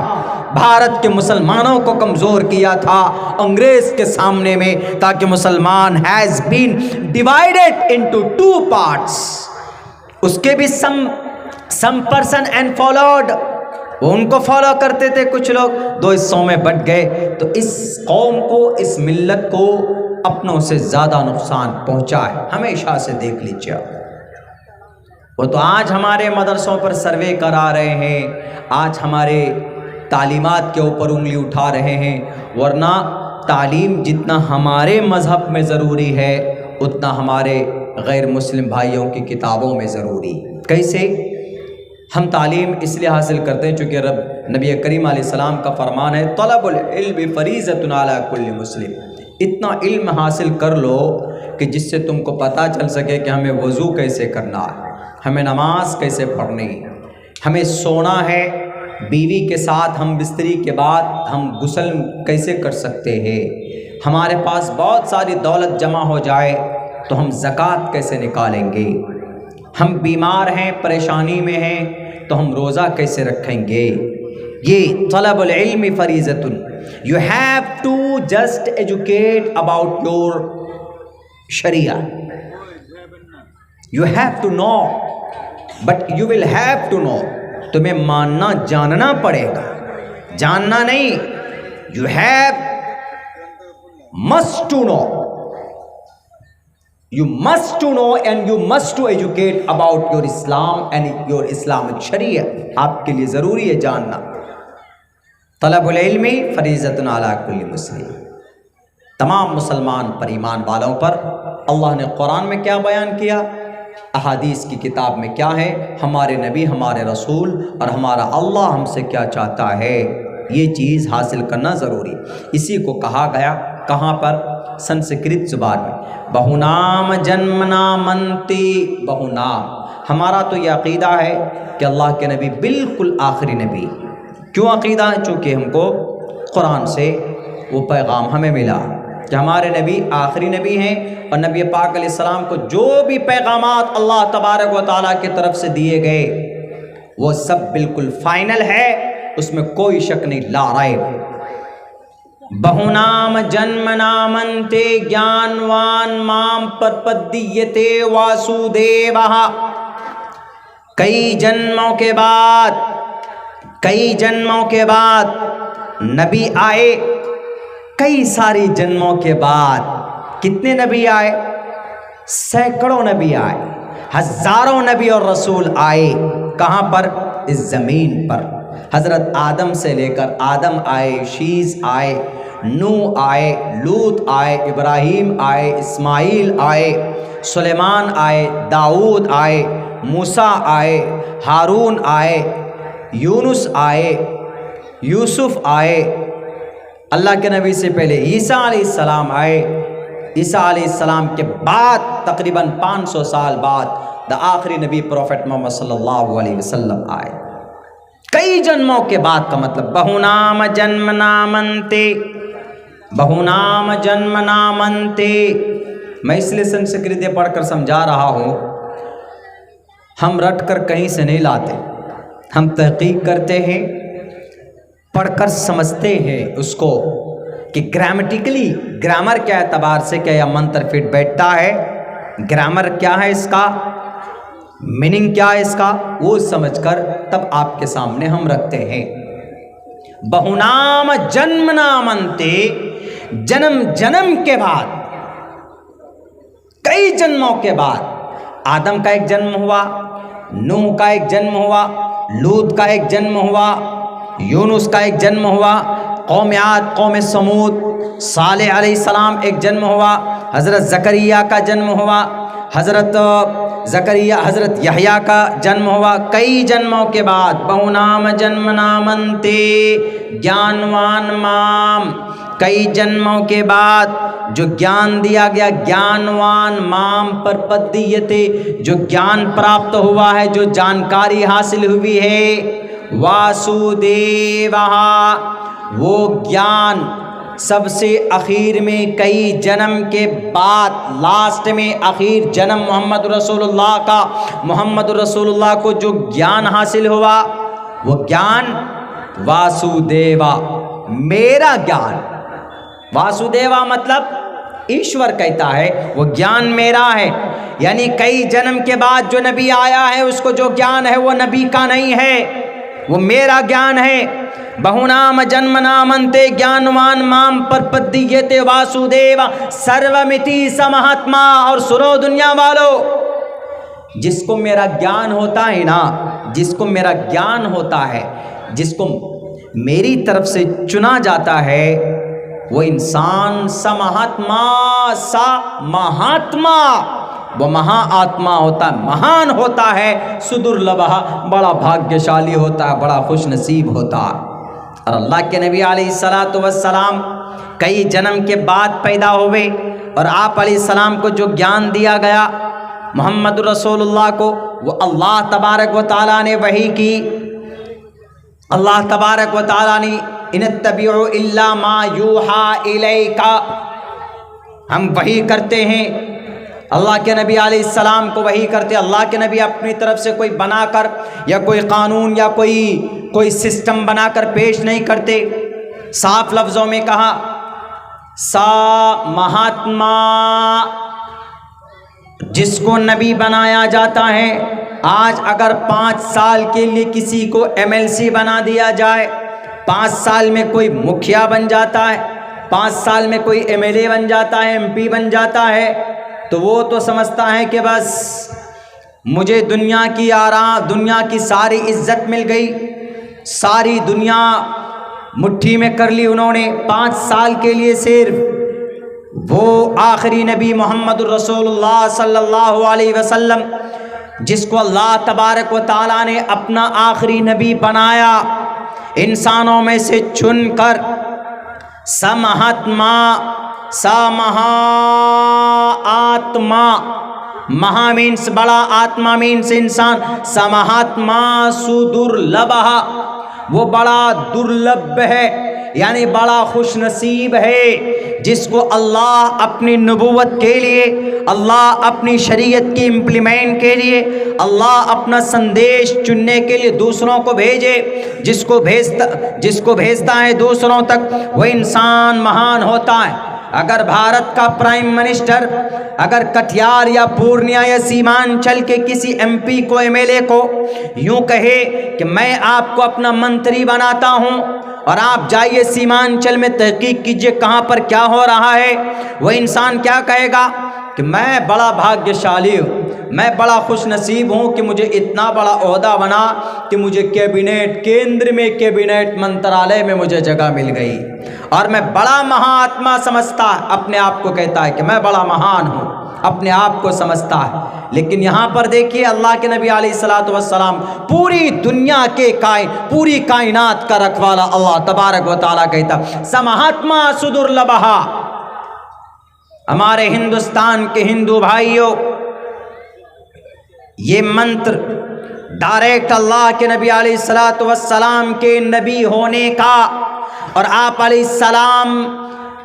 भारत के मुसलमानों को कमज़ोर किया था अंग्रेज़ के सामने में, ताकि मुसलमान has been divided into 2 parts. उसके भी सम पर्सन एंड फॉलोड, वो उनको फॉलो करते थे कुछ लोग, 2 हिस्सों में बट गए। तो इस कौम को, इस मिल्लत को अपनों से ज़्यादा नुकसान पहुँचा है, हमेशा से देख लीजिए। वो तो आज हमारे मदरसों पर सर्वे करा रहे हैं, आज हमारे तालीमात के ऊपर उंगली उठा रहे हैं, वरना तालीम जितना हमारे मज़हब में ज़रूरी है उतना हमारे गैर मुस्लिम भाइयों की किताबों में ज़रूरी। कैसे? हम तालीम इसलिए हासिल करते हैं चूँकि रब नबी करीम अलैहिस्सलाम का फरमान है, तलबुल इल्म फरीज़तुन अला कुल्लि मुस्लिम। इतना इल्म हासिल कर लो कि जिससे तुमको पता चल सके कि हमें वज़ू कैसे करना है, हमें नमाज कैसे पढ़नी है, हमें सोना है, बीवी के साथ हम बिस्तरी के बाद हम गुस्ल कैसे कर सकते हैं, हमारे पास बहुत सारी दौलत जमा हो जाए तो हम ज़कात कैसे निकालेंगे, हम बीमार हैं, परेशानी में हैं तो हम रोज़ा कैसे रखेंगे। ये तलबुल इल्म फरीज़तुन। You have to just educate about your sharia. You have to know, but you will have to know. तुम्हें मानना जानना पड़ेगा, जानना नहीं। You have must to know, you must to know and you must to educate about your Islam and your Islamic Sharia। आपके लिए ज़रूरी है जानना। तलबुल इल्मी फरीज़तुन अला कुल्लि मुस्लिम। तमाम मुसलमान पर, ईमान वालों पर अल्लाह ने कुरान में क्या बयान किया, अहादीस की किताब में क्या है, हमारे नबी, हमारे रसूल और हमारा अल्लाह हमसे क्या चाहता है, ये चीज़ हासिल करना ज़रूरी। इसी को कहा गया कहाँ पर? संस्कृत जुबान में। बहुनाम जन्मना मनती, बहुनाम। हमारा तो ये अक़ीदा है कि अल्लाह के नबी बिल्कुल आखिरी नबी। क्यों अक़ीदा है? चूँकि हमको कुरान से वो पैगाम हमें मिला कि हमारे नबी आखिरी नबी हैं और नबी पाक अलैहिस्सलाम को जो भी पैगामात अल्लाह तबारक व तआला की तरफ से दिए गए वो सब बिल्कुल फाइनल है, उसमें कोई शक नहीं, ला रैब। बहुनाम जन्मनामन्ते ज्ञानवान माम प्रपद्यते वासुदेवः। कई जन्मों के बाद नबी आए, कई सारी जन्मों के बाद। कितने नबी आए? सैकड़ों नबी आए, हजारों नबी और रसूल आए। कहाँ पर? इस ज़मीन पर। हज़रत आदम से लेकर आदम आए, शीस आए, नूह आए, लूत आए, इब्राहीम आए, इस्माइल आए, सुलेमान आए, दाऊद आए, मूसा आए, हारून आए, यूनुस आए, यूसुफ आए। अल्लाह के नबी से पहले ईसा अलैहिस्सलाम आए। ईसा अलैहिस्सलाम के बाद तकरीबन 500 साल बाद द आखिरी नबी प्रॉफिट मोहम्मद सल्लल्लाहु अलैहि वसल्लम आए। कई जन्मों के बाद का मतलब बहुनाम जन्मनामन्ते, बहुनाम जन्मनामन्ते। मैं इसलिए संस्कृत पढ़कर समझा रहा हूँ, हम रट कर कहीं से नहीं लाते, हम तहकीक करते हैं, पढ़कर समझते हैं उसको कि ग्रामेटिकली, ग्रामर क्या एतबार से क्या यह मंत्र फिट बैठता है, ग्रामर क्या है इसका, मीनिंग क्या है इसका, वो समझकर तब आपके सामने हम रखते हैं। बहुनाम जन्मनामन्ते, जन्म जन्म के बाद, कई जन्मों के बाद। आदम का एक जन्म हुआ, नूह का एक जन्म हुआ, लूत का एक जन्म हुआ, यूनुस का एक जन्म हुआ, कौम आद, कौम समूद, सालेह अलैहिस्सलाम एक जन्म हुआ, हज़रत ज़करिया का जन्म हुआ, हज़रत यहया का जन्म हुआ। कई जन्मों के बाद बहुनाम जन्मनामन्ते ज्ञानवान माम, कई जन्मों के बाद जो ज्ञान दिया गया, ज्ञानवान माम प्रपद्यते, जो ज्ञान प्राप्त हुआ है, जो जानकारी हासिल हुई है, वासुदेवः, वो ज्ञान सबसे आखिर में, कई जन्म के बाद, लास्ट में आखिर जन्म मोहम्मद रसूलुल्लाह का, मोहम्मद रसूलुल्लाह को जो ज्ञान हासिल हुआ वो ज्ञान वासुदेवा, मेरा ज्ञान। वासुदेवा मतलब ईश्वर कहता है वो ज्ञान मेरा है, यानी कई जन्म के बाद जो नबी आया है उसको जो ज्ञान है वो नबी का नहीं है, वो मेरा ज्ञान है। बहुनाम जन्मनामन्ते ज्ञानवान माम प्रपद्यते वासुदेव सर्वमिति समहात्मा। और सुनो दुनिया वालों, जिसको मेरा ज्ञान होता है ना, जिसको मेरा ज्ञान होता है, जिसको मेरी तरफ से चुना जाता है, वो इंसान समहात्मा, सा महात्मा, वो महाआत्मा होता है, महान होता है, सुदुर्लभः, बड़ा भाग्यशाली होता है, बड़ा खुश नसीब होता है। और अल्लाह के नबी अलैहिस्सलातु वस्सलाम कई जन्म के बाद पैदा हुए और आप अलैहिस्सलाम को जो ज्ञान दिया गया मोहम्मद रसूलुल्लाह को, वो अल्लाह तबारक व तआला ने वही की। अल्लाह तबारक व तआला ने इनत्तबिउ इल्ला मा यूहा इलैका, हम वही करते हैं, अल्लाह के नबी अलैहिस्सलाम को वही करते। अल्लाह के नबी अपनी तरफ से कोई बनाकर या कोई कानून या कोई सिस्टम बनाकर पेश नहीं करते। साफ लफ्ज़ों में कहा, सा महात्मा, जिसको नबी बनाया जाता है। आज अगर 5 साल के लिए किसी को MLC बना दिया जाए, 5 साल में कोई मुखिया बन जाता है, 5 साल में कोई MLA बन जाता है, MP बन जाता है, तो वो तो समझता है कि बस मुझे दुनिया की सारी इज्जत मिल गई, सारी दुनिया मुट्ठी में कर ली उन्होंने। 5 साल के लिए सिर्फ वो आखिरी नबी मोहम्मद रसूलुल्लाह सल्लल्लाहु अलैहि वसल्लम, जिसको अल्लाह तबारक व तआला ने अपना आखिरी नबी बनाया, इंसानों में से चुनकर, समहात्मा, समहा आत्मा, महा मीन्स बड़ा, आत्मा मीन्स इंसान। समहात्मा सुदुर्लभः, वो बड़ा दुर्लभ है, यानी बड़ा खुशनसीब है जिसको अल्लाह अपनी नबूवत के लिए, अल्लाह अपनी शरीयत की इम्प्लीमेंट के लिए, अल्लाह अपना संदेश चुनने के लिए दूसरों को भेजे, जिसको भेजता है दूसरों तक, वो इंसान महान होता है। अगर भारत का प्राइम मिनिस्टर अगर कटिहार या पूर्णिया या सीमांचल के किसी एमपी को, एमएलए को यूं कहे कि मैं आपको अपना मंत्री बनाता हूं और आप जाइए सीमांचल में तहकीक कीजिए कहां पर क्या हो रहा है, वह इंसान क्या कहेगा कि मैं बड़ा भाग्यशाली हूँ, मैं बड़ा खुश नसीब हूँ कि मुझे इतना बड़ा ओहदा बना कि मुझे कैबिनेट, केंद्र में कैबिनेट मंत्रालय में मुझे जगह मिल गई और मैं बड़ा महात्मा समझता है, अपने आप को कहता है कि मैं बड़ा महान हूँ, अपने आप को समझता है। लेकिन यहाँ पर देखिए अल्लाह के नबी अलैहिस्सलातु वस्सलाम, पूरी दुनिया के पूरी कायनात का रखवाला अल्लाह तबारक व तआला कहता समहात्मा सुदुर्लभः। हमारे हिंदुस्तान के हिंदू भाइयों, ये मंत्र डायरेक्ट अल्लाह के नबी अलैहिस्सलातु वस्सलाम के नबी होने का और आप अलैहिस्सलाम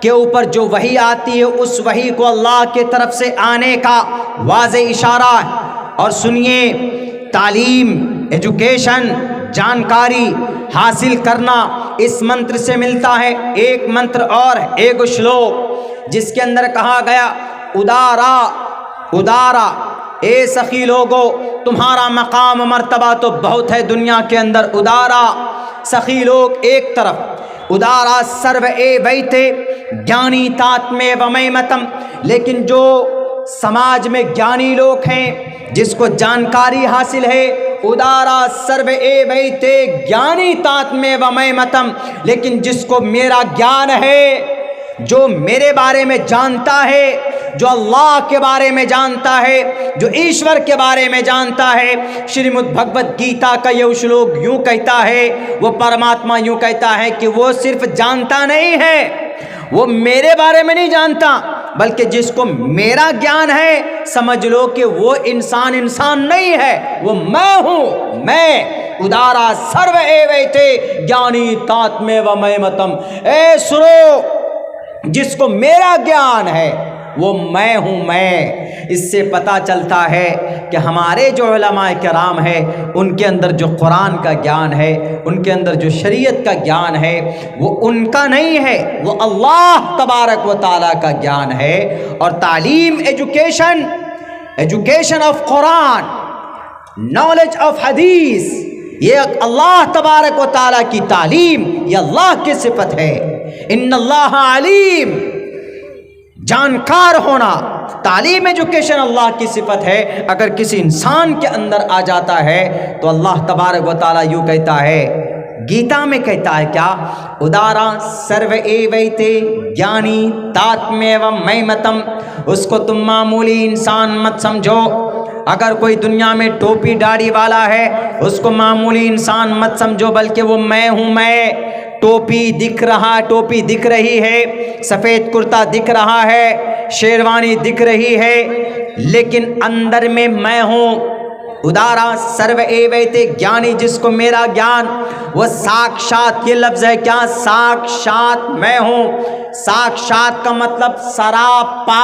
के ऊपर जो वही आती है उस वही को अल्लाह के तरफ से आने का वाज़े इशारा है। और सुनिए, तालीम, एजुकेशन, जानकारी हासिल करना इस मंत्र से मिलता है। एक मंत्र और, एक श्लोक जिसके अंदर कहा गया उदारा उदारा, ए सखी लोगो तुम्हारा मकाम मर्तबा तो बहुत है दुनिया के अंदर। उदारा सखी लोग एक तरफ, उदारा सर्व ए वैते ज्ञानी तात्मे वमैमतम, लेकिन जो समाज में ज्ञानी लोग हैं जिसको जानकारी हासिल है, उदारा सर्व ए वैते ज्ञानी तात्मे वमैमतम, लेकिन जिसको मेरा ज्ञान है, जो मेरे बारे में जानता है, जो अल्लाह के बारे में जानता है, जो ईश्वर के बारे में जानता है। श्रीमद् भगवत गीता का यह श्लोक यूं कहता है, वो परमात्मा यूं कहता है कि वो सिर्फ जानता नहीं है, वो मेरे बारे में नहीं जानता, बल्कि जिसको मेरा ज्ञान है समझ लो कि वो इंसान नहीं है, वो मैं हूँ। मैं उदारा सर्व एवैते ज्ञानी तात्मे व मैमतम, ए सुनो, जिसको मेरा ज्ञान है वो मैं हूँ। मैं, इससे पता चलता है कि हमारे जो उलमाए किराम है उनके अंदर जो कुरान का ज्ञान है, उनके अंदर जो शरीयत का ज्ञान है, वो उनका नहीं है, वो अल्लाह तबारक व तआला का ज्ञान है। और तालीम, education of Quran, knowledge of हदीस, ये अल्लाह तबारक व तआला की तालीम, ये अल्लाह की सिफत है। इन्नल्लाह अलीम, जानकार होना, तालीम, एजुकेशन अल्लाह की सिफत है। अगर किसी इंसान के अंदर आ जाता है तो अल्लाह तबारक व तआला यूँ कहता है, गीता में कहता है क्या, उदारा सर्व एवैते ज्ञानी तात्मेवं मैमतम, उसको तुम मामूली इंसान मत समझो। अगर कोई दुनिया में टोपी दाढ़ी वाला है उसको मामूली इंसान मत समझो, बल्कि वो मैं हूँ। मैं, टोपी दिख रहा, टोपी दिख रही है, सफ़ेद कुर्ता दिख रहा है, शेरवानी दिख रही है, लेकिन अंदर में मैं हूँ। उदारा सर्व एवैते ज्ञानी, जिसको मेरा ज्ञान, वह साक्षात, ये लफ्ज़ है क्या, साक्षात मैं हूँ। साक्षात का मतलब सरापा,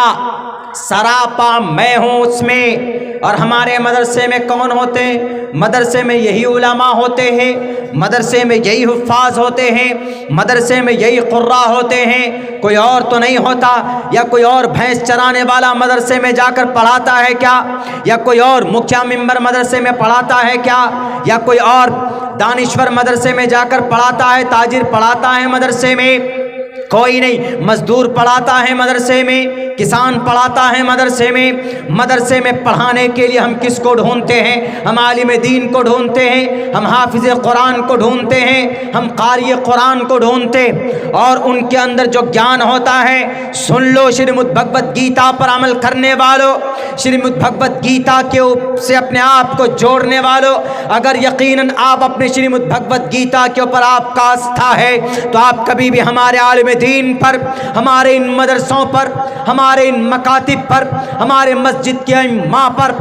सरापा मैं हूँ उसमें। और हमारे मदरसे में कौन होते हैं? मदरसे में यही उलमा होते हैं, मदरसे में यही हुफ़ाज़ होते हैं, मदरसे में यही कुर्रा होते हैं, कोई और तो नहीं होता। या कोई और भैंस चराने वाला मदरसे में जाकर पढ़ाता है क्या? या कोई और मुखिया मिंबर मदरसे में पढ़ाता है क्या? या कोई और दानिश्वर मदरसे में जाकर पढ़ाता है, ताजिर पढ़ाता है मदरसे में? कोई नहीं। मजदूर पढ़ाता है मदरसे में, किसान पढ़ाता है मदरसे में। मदरसे में पढ़ाने के लिए हम किसको ढूंढते हैं? हम आलिम दीन को ढूंढते हैं, हम हाफिज कुरान को ढूंढते हैं, हम कारी कुरान को ढूंढते। और उनके अंदर जो ज्ञान होता है, सुन लो श्रीमद् भगवत गीता पर अमल करने वालों, श्रीमद् भगवत गीता के से अपने आप को जोड़ने वालों, अगर यकीनन आप अपने श्रीमद् भगवत गीता के ऊपर आपका आस्था है तो आप कभी भी हमारे आलिम दीन पर, हमारे इन मदरसों पर, हमारे इन मकातिब पर, हमारे मस्जिद के इमाम पर,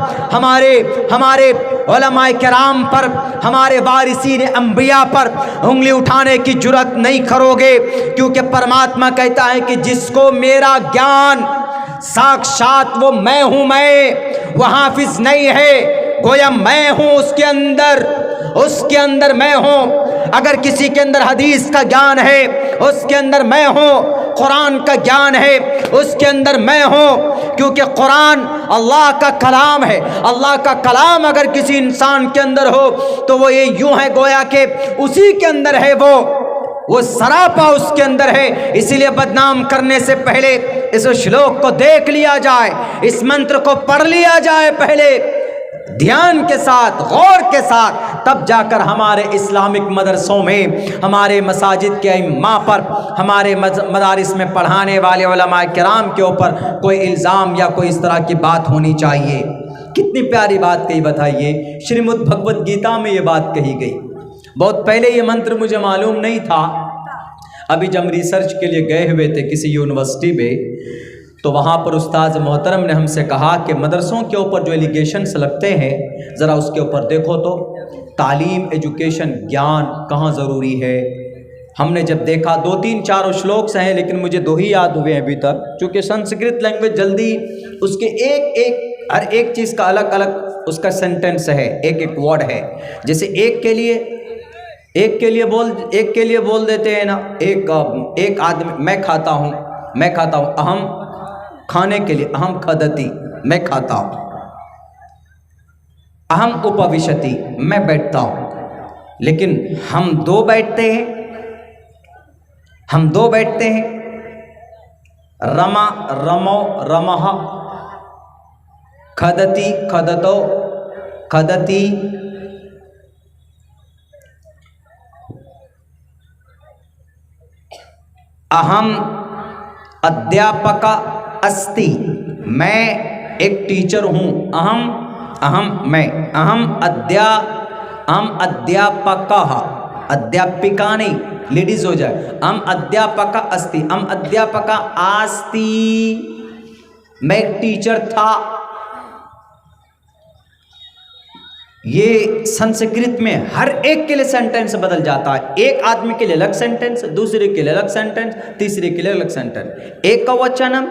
हमारे उलमाए किराम पर, हमारे वारिसीन अंबिया पर उंगली उठाने की जुर्रत नहीं करोगे, क्योंकि परमात्मा कहता है कि जिसको मेरा ज्ञान साक्षात वो मैं हूं, मैं वो हाफिज नहीं है, गोया मैं हूं उसके अंदर मैं हूं। अगर किसी के अंदर हदीस का ज्ञान है उसके अंदर मैं हूं, कुरान का ज्ञान है उसके अंदर मैं हूं, क्योंकि कुरान अल्लाह का कलाम है। अल्लाह का कलाम अगर किसी इंसान के अंदर हो तो वो ये यूं है गोया के उसी के अंदर है, वो सरापा उसके अंदर है। इसीलिए बदनाम करने से पहले इस श्लोक को देख लिया जाए, इस मंत्र को पढ़ लिया जाए पहले ध्यान के साथ, गौर के साथ, तब जाकर हमारे इस्लामिक मदरसों में, हमारे मसाजिद के इमाम पर, हमारे मदारिस में पढ़ाने वाले उलमा किराम के ऊपर कोई इल्ज़ाम या कोई इस तरह की बात होनी चाहिए। कितनी प्यारी बात कही बताइए, श्रीमद् भगवत गीता में ये बात कही गई। बहुत पहले ये मंत्र मुझे मालूम नहीं था, अभी जब रिसर्च के लिए गए हुए थे किसी यूनिवर्सिटी में, तो वहाँ पर उस्ताद मोहतरम ने हमसे कहा कि मदरसों के ऊपर जो एलिगेशंस लगते हैं ज़रा उसके ऊपर देखो तो तालीम, एजुकेशन, ज्ञान कहाँ ज़रूरी है। हमने जब देखा 2-3-4 श्लोक हैं, लेकिन मुझे 2 ही याद हुए हैं अभी तक, क्योंकि संस्कृत लैंग्वेज जल्दी उसके हर एक चीज़ का अलग अलग उसका सेंटेंस है, एक वर्ड है। जैसे एक के लिए बोल देते हैं ना, एक आदमी मैं खाता हूँ, अहम खाने के लिए, अहम खदती मैं खाता हूँ, अहम उपविशति मैं बैठता हूँ। लेकिन हम दो बैठते हैं, रमा रमो रमः, खदति खदतो खदति, अहम अध्यापका अस्ति मैं एक टीचर हूँ, अहम अध्यापकः, अध्यापिका नहीं, लेडीज हो जाए, अहम अध्यापका अस्ति, अहम अध्यापका आस्ति मैं एक टीचर था। ये संस्कृत में हर एक के लिए सेंटेंस बदल जाता है। एक आदमी के लिए अलग सेंटेंस, दूसरे के लिए अलग सेंटेंस, तीसरे के लिए अलग सेंटेंस। एकवचनम,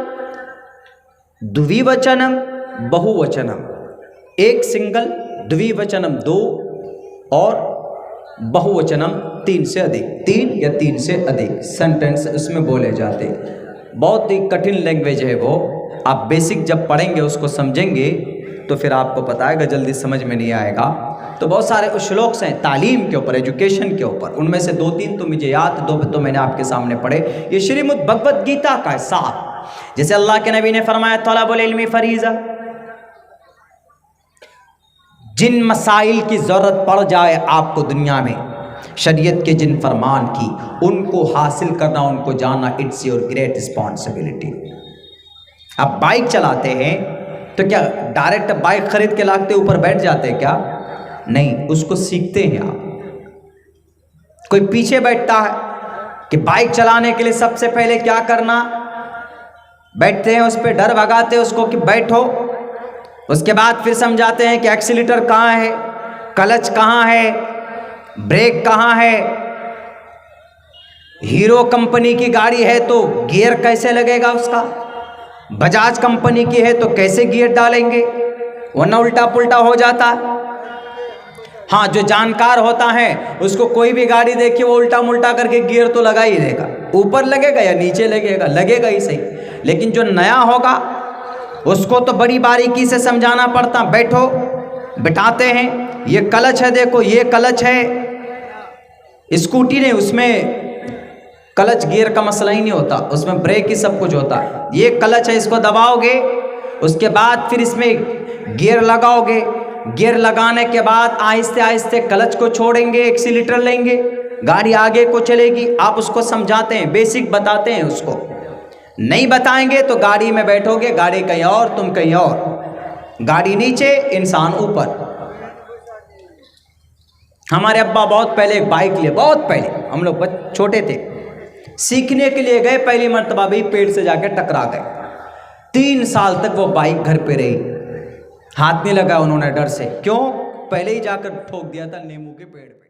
द्विवचनम, बहुवचनम, एक सिंगल, द्विवचनम 2 और बहुवचनम 3 से अधिक, 3 या 3 से अधिक सेंटेंस उसमें बोले जाते। बहुत ही कठिन लैंग्वेज है वो, आप बेसिक जब पढ़ेंगे उसको समझेंगे तो फिर आपको पता आएगा, जल्दी समझ में नहीं आएगा। तो बहुत सारे श्लोक हैं तालीम के ऊपर, एजुकेशन के ऊपर, उनमें से 2-3 तो मुझे याद, 2 तो मैंने आपके सामने पढ़े। ये श्रीमद् भगवत गीता का है साथ। जैसे अल्लाह के नबी ने फरमाया तलबुल इल्मी फरीज़ा, जिन मसाइल की ज़रूरत पड़ जाए आपको दुनिया में, शरीयत के जिन फरमान की, उनको हासिल करना, उनको जानना, इट्स योर ग्रेट रिस्पॉन्सिबिलिटी। आप बाइक चलाते हैं तो क्या डायरेक्ट बाइक खरीद के लाते ऊपर बैठ जाते हैं क्या? नहीं, उसको सीखते हैं आप। कोई पीछे बैठता है कि बाइक चलाने के लिए सबसे पहले क्या करना, बैठते हैं उस पर, डर भगाते हैं उसको कि बैठो। उसके बाद फिर समझाते हैं कि एक्सीलेटर कहाँ है, क्लच कहाँ है, ब्रेक कहाँ है। हीरो कंपनी की गाड़ी है तो गियर कैसे लगेगा उसका, बजाज कंपनी की है तो कैसे गियर डालेंगे, वरना उल्टा पुल्टा हो जाता है। हाँ, जो जानकार होता है उसको कोई भी गाड़ी देखिए वो उल्टा मुल्टा करके गियर तो लगा ही देगा, ऊपर लगेगा या नीचे लगेगा ही सही। लेकिन जो नया होगा उसको तो बड़ी बारीकी से समझाना पड़ता। बैठो, बिठाते हैं, ये क्लच है, देखो ये क्लच है। स्कूटी नहीं, उसमें क्लच गियर का मसला ही नहीं होता, उसमें ब्रेक ही सब कुछ होता है। ये क्लच है, इसको दबाओगे, उसके बाद फिर इसमें गियर लगाओगे। गियर लगाने के बाद आहिस्ते आहिस्ते क्लच को छोड़ेंगे, एक्सीलेटर लेंगे, गाड़ी आगे को चलेगी। आप उसको समझाते हैं, बेसिक बताते हैं उसको। नहीं बताएंगे तो गाड़ी में बैठोगे, गाड़ी कहीं और, तुम कहीं और, गाड़ी नीचे, इंसान ऊपर। हमारे अब्बा बहुत पहले एक बाइक लिए, बहुत पहले, हम लोग छोटे थे, सीखने के लिए गए, पहली मर्तबा भी पेड़ से जाकर टकरा गए। 3 साल तक वो बाइक घर पे रही, हाथ नहीं लगा उन्होंने डर से। क्यों? पहले ही जाकर ठोक दिया था नींबू के पेड़ पे।